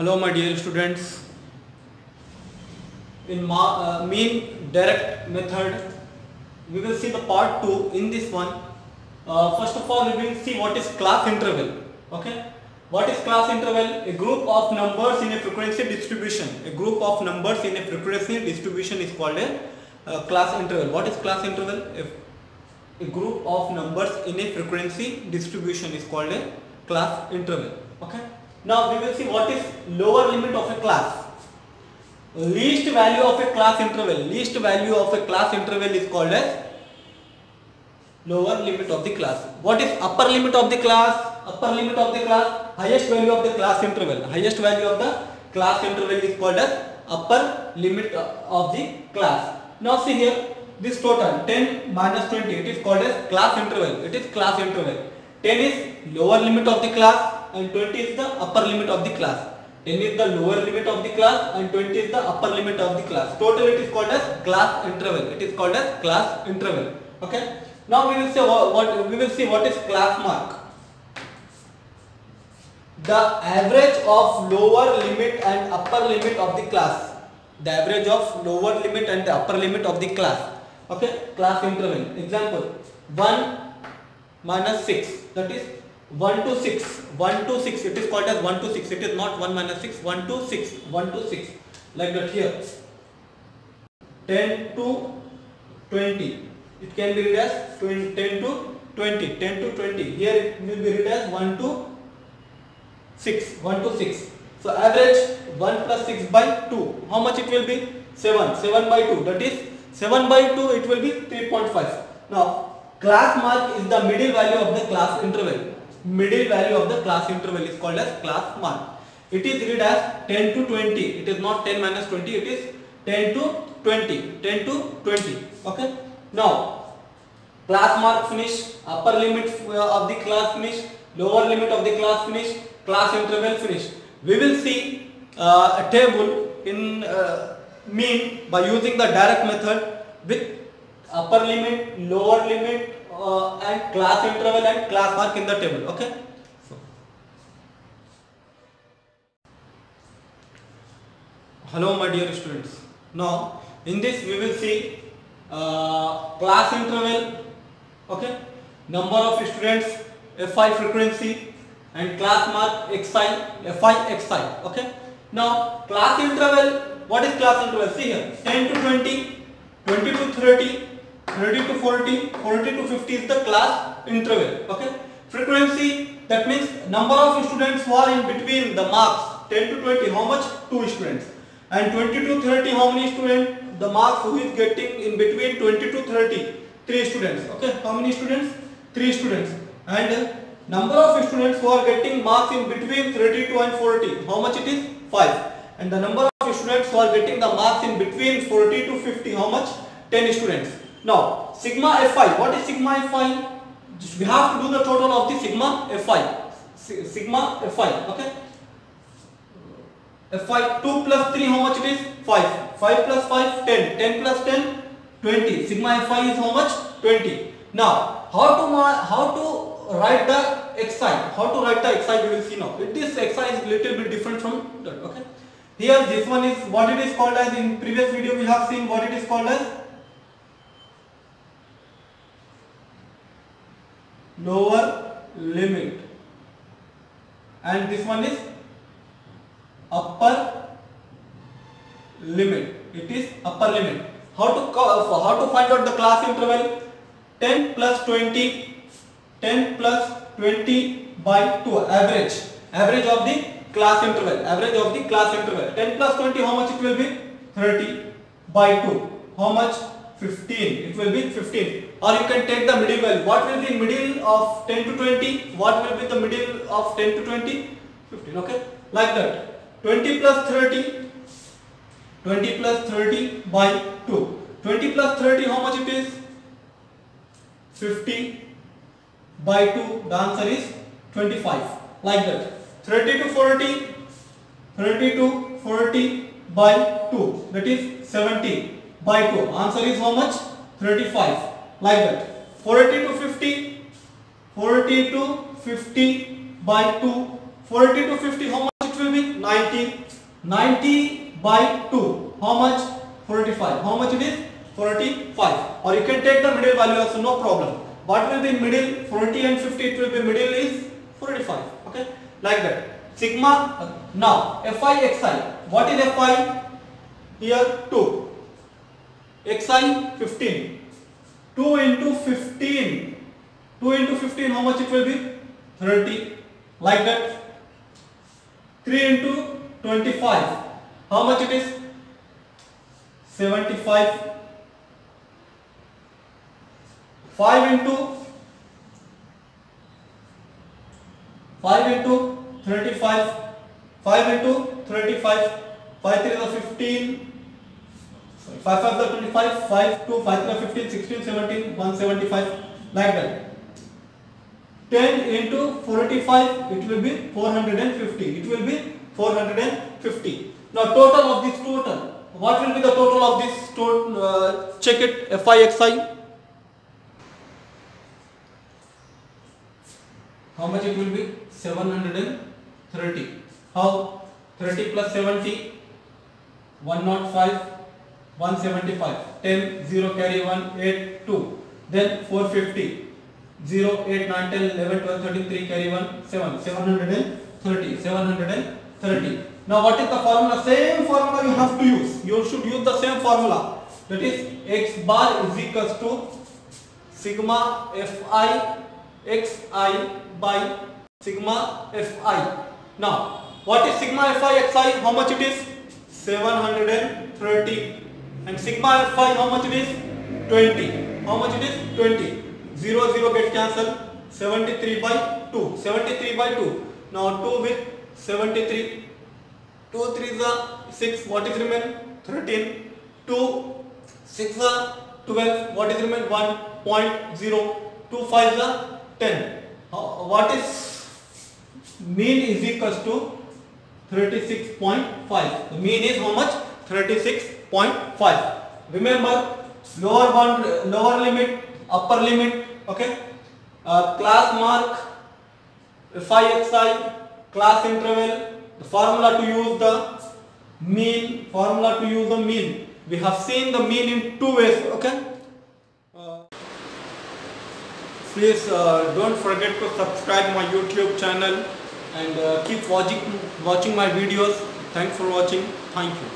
Hello my dear students. In mean direct method we will see the part 2 in this one. First of all we will see what is class interval. Okay, what is class interval? A group of numbers in a frequency distribution. A group of numbers in a frequency distribution is called a class interval. What is class interval? A group of numbers in a frequency distribution is called a class interval. Okay, now we will see what is lower limit of a class. Least value of a class interval. Least value of a class interval is called as lower limit of the class. What is upper limit of the class? Upper limit of the class, highest value of the class interval. Highest value of the class interval is called as upper limit of the class. Now see here, this total 10 minus 20, it is called as class interval. It is class interval. 10 is lower limit of the class and 20 is the upper limit of the class. 10 is the lower limit of the class and 20 is the upper limit of the class. Total it is called as class interval. It is called as class interval. Okay. Now we will see what is class mark. The average of lower limit and upper limit of the class. The average of lower limit and the upper limit of the class. Okay. Class interval. Example: 1 minus 6. That is 1 to 6. 1 to 6. It is called as 1 to 6. It is not 1 minus 6. 1 to 6. 1 to 6. Like that here. 10 to 20. It can be read as 10 to 20. 10 to 20. Here it will be read as 1 to 6. 1 to 6. So average 1 plus 6 by 2. How much it will be? 7. 7 by 2. That is 7 by 2. It will be 3.5. Now class mark is the middle value of the class interval. Middle value of the class interval is called as class mark. It is read as 10 to 20. It is not 10 minus 20. It is 10 to 20. 10 to 20. Okay. Now class mark finish. Upper limit of the class finish. Lower limit of the class finish. Class interval finish. We will see a table in mean by using the direct method with upper limit, lower limit and class interval and class mark in the table. Okay. Hello my dear students. Now in this we will see class interval. Okay. Number of students, Fi frequency and class mark xi, Fi xi. Okay. Now class interval. What is class interval? See here, 10 to 20, 20 to 30, 30 to 40, 40 to 50 is the class interval. Okay. Frequency, that means number of students who are in between the marks 10 to 20, how much? 2 students. And 20 to 30, how many students? The marks who is getting in between 20 to 30, 3 students. Okay. How many students? 3 students. And number of students who are getting marks in between 32 and 40, how much it is? 5. And the number of students who are getting the marks in between 40 to 50, how much? 10 students. Now, sigma Fi. What is sigma Fi? We have to do the total of the sigma Fi. Sigma Fi. Okay. Fi 2 plus 3, how much it is? 5. 5 plus 5, 10. 10 plus 10, 20. Sigma Fi is how much? 20. Now, how to write the xi? How to write the xi? We will see now. This xi is little bit different from that. Okay. Here, this one is what it is called as. In previous video, we have seen what it is called as lower limit, and this one is upper limit. It is upper limit. How to find out the class interval? 10 plus 20, 10 plus 20 by 2. Average of the class interval. Average of the class interval. 10 plus 20, how much it will be? 30 by 2. How much? 15. It will be 15. Or you can take the middle value. What will be middle of 10 to 20? What will be the middle of 10 to 20? 15. Okay. Like that. 20 plus 30. 20 plus 30 by 2. 20 plus 30, how much it is? 50 by 2. The answer is 25. Like that. 30 to 40. 30 to 40 by 2. That is 70 by 2. Answer is how much? 35. Like that. 40 to 50. 40 to 50 by 2. 40 to 50, how much it will be? 90. 90 by 2. How much? 45. How much it is? 45. Or you can take the middle value also, no problem. What will be middle? 40 and 50. It will be middle is 45. Okay, like that. Sigma. Now Fi Xi. What is Fi? Here 2. Xi 15. 2 into 15. 2 into 15. How much it will be? 30. Like that. 3 into 25. How much it is? 75. 5 into 35. 5 into 35. 5 3 is 15. 5 5 is 25. 5 2 5 3 is 15. 16 17 175. Like that. 10 into 45, it will be 450. It will be 450. Now total of this total. What will be the total of this total? Check it. Fi Xi. How much it will be? 730. How? 30 plus 70. 105. 175. 10. 0 carry 1. 8. 2. Then 450. 0, 8, 9, 10, 11, 12, 13, 3 carry 1, 7, 730, 730. Now what is the formula? Same formula you have to use. You should use the same formula. That is x bar is equals to sigma Fi Xi by sigma Fi. Now what is sigma Fi Xi? How much it is? 730. And sigma Fi how much it is? 20. How much it is? 20. 0 0 get cancelled. 73 by 2. 73 by 2. Now 2 with 73. 2 3 is 6. What is remain? 13. 2 6 is 12. What is remain? 1.0. 2 5 is 10. What is mean is equals to 36.5. The mean is how much? 36.5. Remember, lower limit, upper limit. Okay. Class mark, Fi Xi, class interval. The formula to use the mean. We have seen the mean in two ways. Okay. Please don't forget to subscribe my YouTube channel and keep watching my videos. Thanks for watching. Thank you.